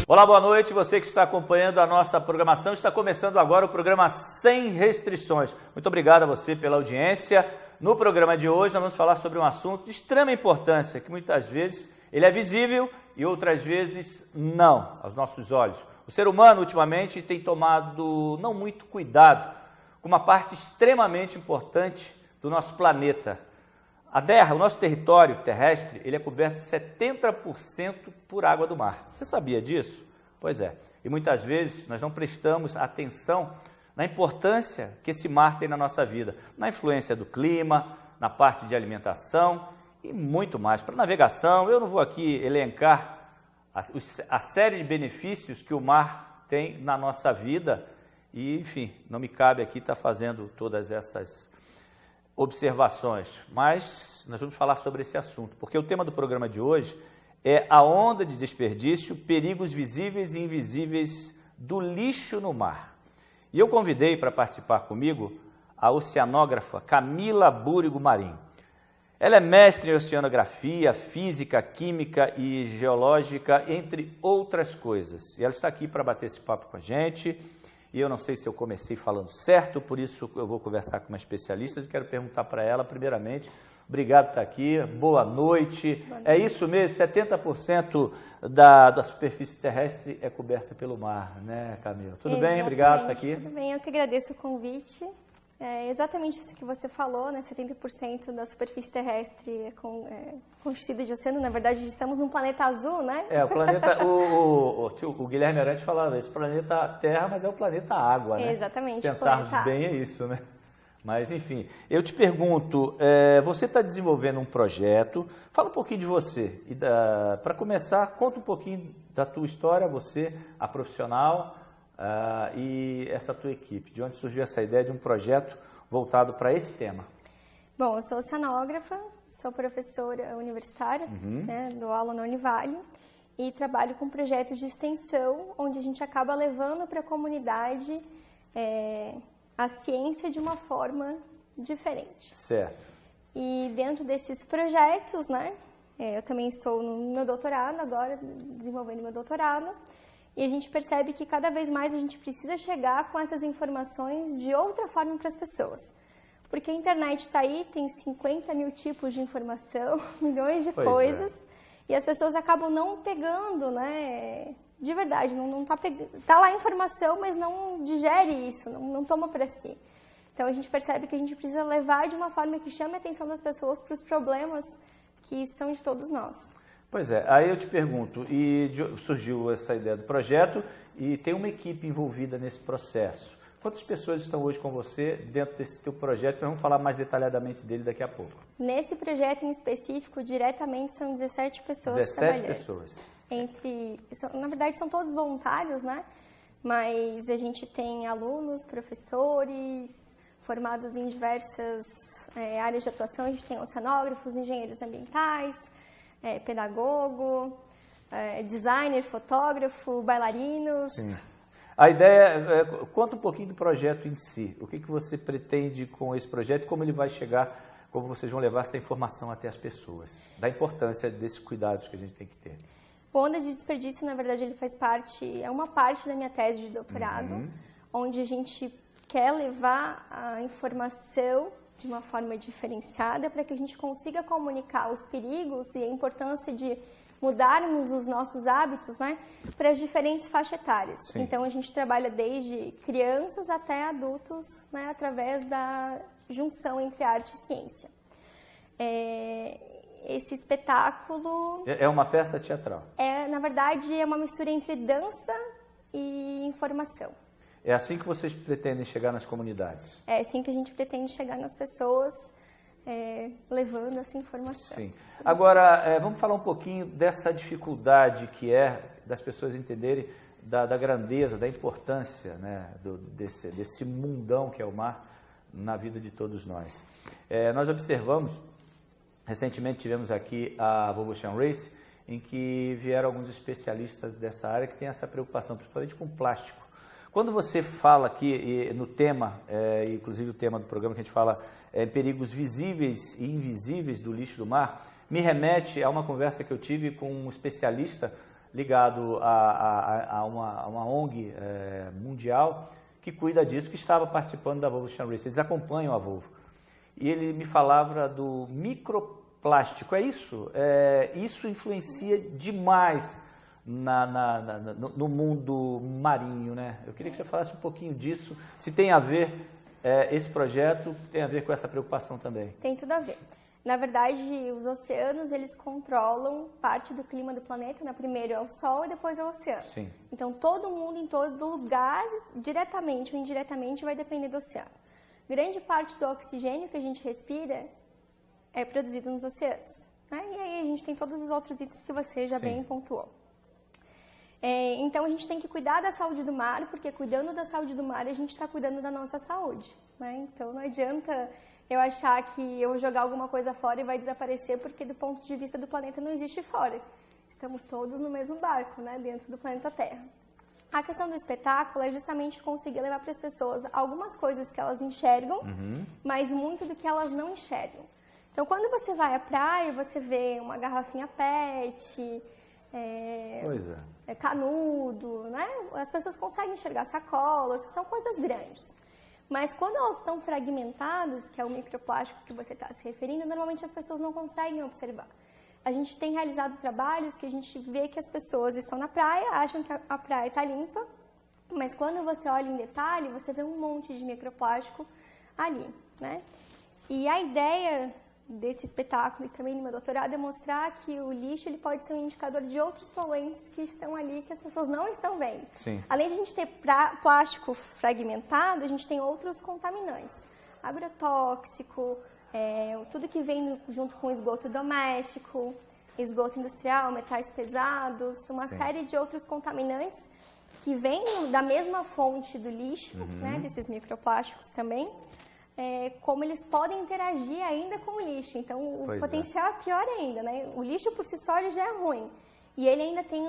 Olá, boa noite. Você que está acompanhando a nossa programação, está começando agora o programa Sem Restrições. Muito obrigado a você pela audiência. No programa de hoje nós vamos falar sobre um assunto de extrema importância, que muitas vezes ele é visível e outras vezes não, aos nossos olhos. O ser humano ultimamente tem tomado não muito cuidado com uma parte extremamente importante do nosso planeta. A Terra, o nosso território terrestre, ele é coberto 70% por água do mar. Você sabia disso? Pois é. E muitas vezes nós não prestamos atenção na importância que esse mar tem na nossa vida, na influência do clima, na parte de alimentação e muito mais. Para navegação, eu não vou aqui elencar a série de benefícios que o mar tem na nossa vida e, enfim, não me cabe aqui estar fazendo todas essas observações, mas nós vamos falar sobre esse assunto, porque o tema do programa de hoje é a onda de desperdício, perigos visíveis e invisíveis do lixo no mar. E eu convidei para participar comigo a oceanógrafa Camila Búrigo Marim. Ela é mestre em oceanografia, física, química e geológica, entre outras coisas. E ela está aqui para bater esse papo com a gente. E eu não sei se eu comecei falando certo, por isso eu vou conversar com uma especialista e quero perguntar para ela, primeiramente, obrigado por estar aqui, boa noite. É isso mesmo, 70% da superfície terrestre é coberta pelo mar, né, Camila? Tudo bem? Obrigado por estar aqui. Tudo bem, eu que agradeço o convite. É exatamente isso que você falou, né? 70% da superfície terrestre é constituída de oceano. Na verdade, estamos num planeta azul, né? O planeta, o Guilherme Arantes falava isso, planeta Terra, mas é o planeta Água, né? Exatamente. Pensarmos bem é isso, né? Mas, enfim, eu te pergunto, você está desenvolvendo um projeto, fala um pouquinho de você. Para começar, conta um pouquinho da tua história, você, a profissional, e essa tua equipe. De onde surgiu essa ideia de um projeto voltado para esse tema? Bom, eu sou oceanógrafa, sou professora universitária, né, dou aula na Univale e trabalho com projetos de extensão, onde a gente acaba levando para a comunidade a ciência de uma forma diferente. Certo. E dentro desses projetos, né, eu também estou no meu doutorado agora, desenvolvendo meu doutorado, e a gente percebe que cada vez mais a gente precisa chegar com essas informações de outra forma para as pessoas. Porque a internet está aí, tem 50 mil tipos de informação, milhões de coisas, e as pessoas acabam não pegando, né? De verdade, não tá lá a informação, mas não digere isso, não toma para si. Então a gente percebe que a gente precisa levar de uma forma que chame a atenção das pessoas para os problemas que são de todos nós. Pois é, aí eu te pergunto, e surgiu essa ideia do projeto e tem uma equipe envolvida nesse processo. Quantas pessoas estão hoje com você dentro desse teu projeto? Vamos falar mais detalhadamente dele daqui a pouco. Nesse projeto em específico, diretamente, são 17 pessoas 17 pessoas. Na verdade, são todos voluntários, né? Mas a gente tem alunos, professores, formados em diversas áreas de atuação. A gente tem oceanógrafos, engenheiros ambientais, pedagogo, designer, fotógrafo, bailarinos. Sim. A ideia, conta um pouquinho do projeto em si. O que você pretende com esse projeto e como ele vai chegar, como vocês vão levar essa informação até as pessoas, da importância desses cuidados que a gente tem que ter. O Onda de Desperdício, na verdade, ele faz parte, é uma parte da minha tese de doutorado, onde a gente quer levar a informação de uma forma diferenciada para que a gente consiga comunicar os perigos e a importância de mudarmos os nossos hábitos, né, para as diferentes faixas etárias. Sim. Então, a gente trabalha desde crianças até adultos, né, através da junção entre arte e ciência. Esse espetáculo... É uma peça teatral? Na verdade, é uma mistura entre dança e informação. É assim que vocês pretendem chegar nas comunidades? É assim que a gente pretende chegar nas pessoas, levando essa informação. Sim. Agora, vamos falar um pouquinho dessa dificuldade que é das pessoas entenderem da grandeza, da importância, né, desse mundão que é o mar na vida de todos nós. Nós observamos, recentemente tivemos aqui a Volvo-Ocean Race, em que vieram alguns especialistas dessa área que têm essa preocupação, principalmente com plástico. Quando você fala aqui no tema, inclusive o tema do programa que a gente fala, perigos visíveis e invisíveis do lixo do mar, me remete a uma conversa que eu tive com um especialista ligado a uma ONG mundial que cuida disso, que estava participando da Volvo Ocean Race. Eles acompanham a Volvo. E ele me falava do microplástico. É isso? Isso influencia demais no mundo marinho, né? Eu queria que você falasse um pouquinho disso, se tem a ver esse projeto, tem a ver com essa preocupação também. Tem tudo a ver. Na verdade, os oceanos, eles controlam parte do clima do planeta, né? Primeiro é o Sol e depois é o oceano. Sim. Então, todo mundo, em todo lugar, diretamente ou indiretamente, vai depender do oceano. Grande parte do oxigênio que a gente respira é produzido nos oceanos, né? E aí a gente tem todos os outros itens que você já bem pontuou. Então, a gente tem que cuidar da saúde do mar, porque cuidando da saúde do mar, a gente está cuidando da nossa saúde, né? Então, não adianta eu achar que eu vou jogar alguma coisa fora e vai desaparecer, porque do ponto de vista do planeta não existe fora. Estamos todos no mesmo barco, né, dentro do planeta Terra. A questão do espetáculo é justamente conseguir levar para as pessoas algumas coisas que elas enxergam, mas muito do que elas não enxergam. Então, quando você vai à praia, você vê uma garrafinha PET, canudo, né? As pessoas conseguem enxergar sacolas, que são coisas grandes. Mas quando elas estão fragmentadas, que é o microplástico que você está se referindo, normalmente as pessoas não conseguem observar. A gente tem realizado trabalhos que a gente vê que as pessoas estão na praia, acham que a praia está limpa, mas quando você olha em detalhe, você vê um monte de microplástico ali, né? E a ideia desse espetáculo e também no meu doutorado é mostrar que o lixo ele pode ser um indicador de outros poluentes que estão ali que as pessoas não estão vendo. Sim. Além de a gente ter plástico fragmentado, a gente tem outros contaminantes. Agrotóxico, tudo que vem junto com esgoto doméstico, esgoto industrial, metais pesados, uma série de outros contaminantes que vêm da mesma fonte do lixo, né, desses microplásticos também. Como eles podem interagir ainda com o lixo. Então, o potencial é pior ainda, né? O lixo por si só ele já é ruim. E ele ainda tem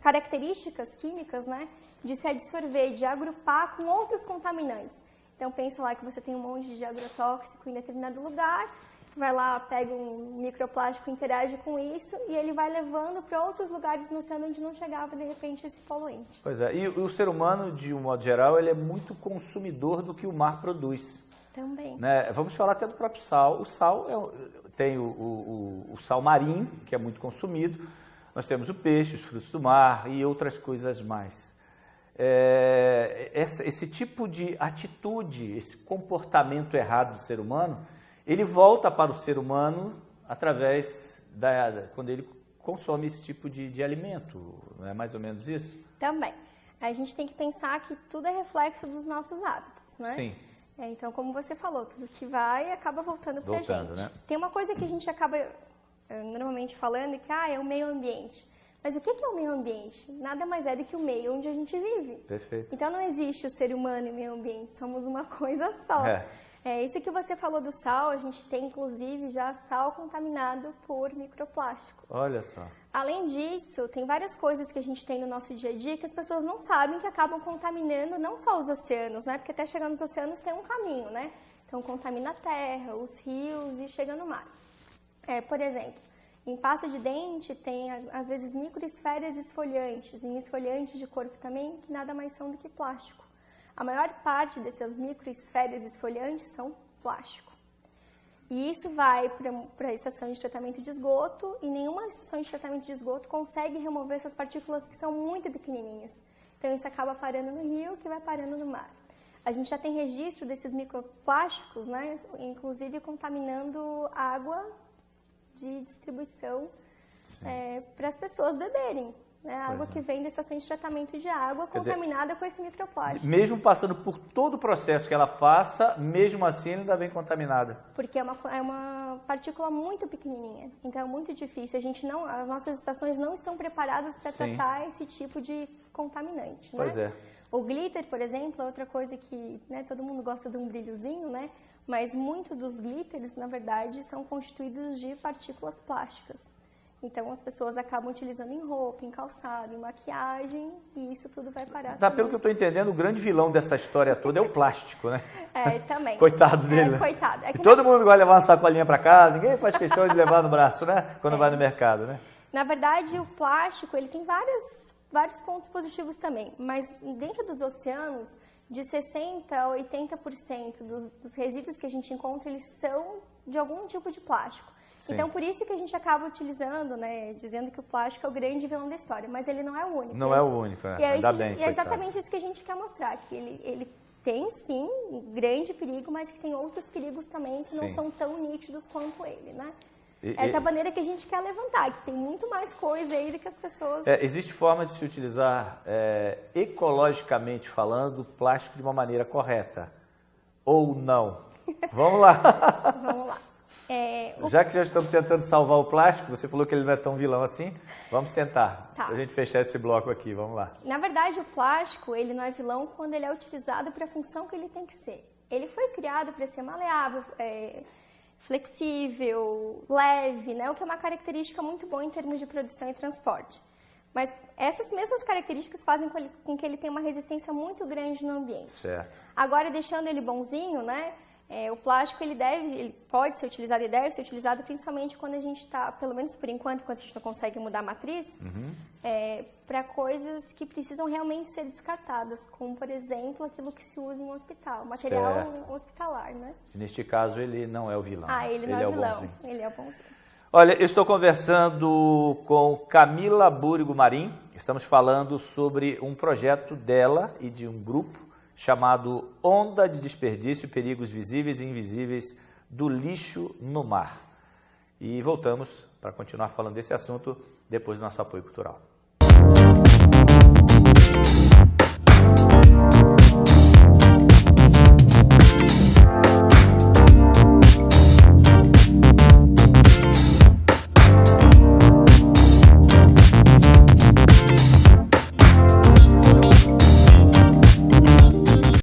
características químicas, né? De se absorver, de agrupar com outros contaminantes. Então, pensa lá que você tem um monte de agrotóxico em determinado lugar, vai lá, pega um microplástico, interage com isso e ele vai levando para outros lugares no oceano onde não chegava, de repente, esse poluente. Pois é, e o ser humano, de um modo geral, ele é muito consumidor do que o mar produz. Também. Né? Vamos falar até do próprio sal. O sal tem o sal marinho, que é muito consumido. Nós temos o peixe, os frutos do mar e outras coisas mais. Esse tipo de atitude, esse comportamento errado do ser humano, ele volta para o ser humano através quando ele consome esse tipo de alimento. Não é mais ou menos isso? Também. A gente tem que pensar que tudo é reflexo dos nossos hábitos, né? Sim. Então, como você falou, tudo que vai acaba voltando para a gente. Né? Tem uma coisa que a gente acaba normalmente falando que é o meio ambiente. Mas o que é o meio ambiente? Nada mais é do que o meio onde a gente vive. Perfeito. Então, não existe o ser humano e o meio ambiente, somos uma coisa só. Isso que você falou do sal, a gente tem inclusive já sal contaminado por microplástico. Olha só. Além disso, tem várias coisas que a gente tem no nosso dia a dia que as pessoas não sabem que acabam contaminando não só os oceanos, né? Porque até chegar nos oceanos tem um caminho, né? Então contamina a terra, os rios e chega no mar. Por exemplo, em pasta de dente tem às vezes microesferas esfoliantes, em esfoliantes de corpo também, que nada mais são do que plástico. A maior parte dessas microesferas esfoliantes são plástico. E isso vai para a estação de tratamento de esgoto e nenhuma estação de tratamento de esgoto consegue remover essas partículas que são muito pequenininhas. Então isso acaba parando no rio, que vai parando no mar. A gente já tem registro desses microplásticos, né? Inclusive contaminando água de distribuição para as pessoas beberem. A água que vem da estação de tratamento de água contaminada com esse microplástico. Mesmo passando por todo o processo que ela passa, mesmo assim ainda vem contaminada. Porque é uma partícula muito pequenininha, então é muito difícil. As nossas estações não estão preparadas para tratar esse tipo de contaminante. Pois né? O glitter, por exemplo, é outra coisa que todo mundo gosta de um brilhozinho, né? Mas muitos dos glitters, na verdade, são constituídos de partículas plásticas. Então, as pessoas acabam utilizando em roupa, em calçado, em maquiagem, e isso tudo vai parar. Pelo que eu estou entendendo, o grande vilão dessa história toda é o plástico, né? Também. Coitado dele. Coitado. Todo mundo gosta de levar uma sacolinha para casa, ninguém faz questão de levar no braço, né? Quando vai no mercado, né? Na verdade, o plástico ele tem vários pontos positivos também, mas dentro dos oceanos, de 60% a 80% dos resíduos que a gente encontra, eles são de algum tipo de plástico. Sim. Então, por isso que a gente acaba utilizando, né, dizendo que o plástico é o grande vilão da história, mas ele não é o único. Não é o único, né? Ainda bem, e é exatamente isso que a gente quer mostrar, que ele tem, sim, um grande perigo, mas que tem outros perigos também que não são tão nítidos quanto ele, né? Essa é a maneira que a gente quer levantar, que tem muito mais coisa aí do que as pessoas... existe forma de se utilizar, ecologicamente falando, plástico de uma maneira correta? Ou não? Vamos lá. Vamos lá. Já que já estamos tentando salvar o plástico, você falou que ele não é tão vilão assim, vamos tentar, para a gente fechar esse bloco aqui, vamos lá. Na verdade, o plástico, ele não é vilão quando ele é utilizado para a função que ele tem que ser. Ele foi criado para ser maleável, flexível, leve, né? O que é uma característica muito boa em termos de produção e transporte. Mas essas mesmas características fazem com que ele tenha uma resistência muito grande no ambiente. Certo. Agora, deixando ele bonzinho, né? O plástico ele pode ser utilizado e deve ser utilizado principalmente quando a gente está, pelo menos por enquanto a gente não consegue mudar a matriz, para coisas que precisam realmente ser descartadas, como, por exemplo, aquilo que se usa em um hospital, material hospitalar, né? Neste caso, ele não é o vilão. Ele não é o vilão, ele é o bonzinho. Olha, eu estou conversando com Camila Búrigo Marim, estamos falando sobre um projeto dela e de um grupo chamado Onda de Desperdício, Perigos Visíveis e Invisíveis do Lixo no Mar. E voltamos para continuar falando desse assunto depois do nosso apoio cultural.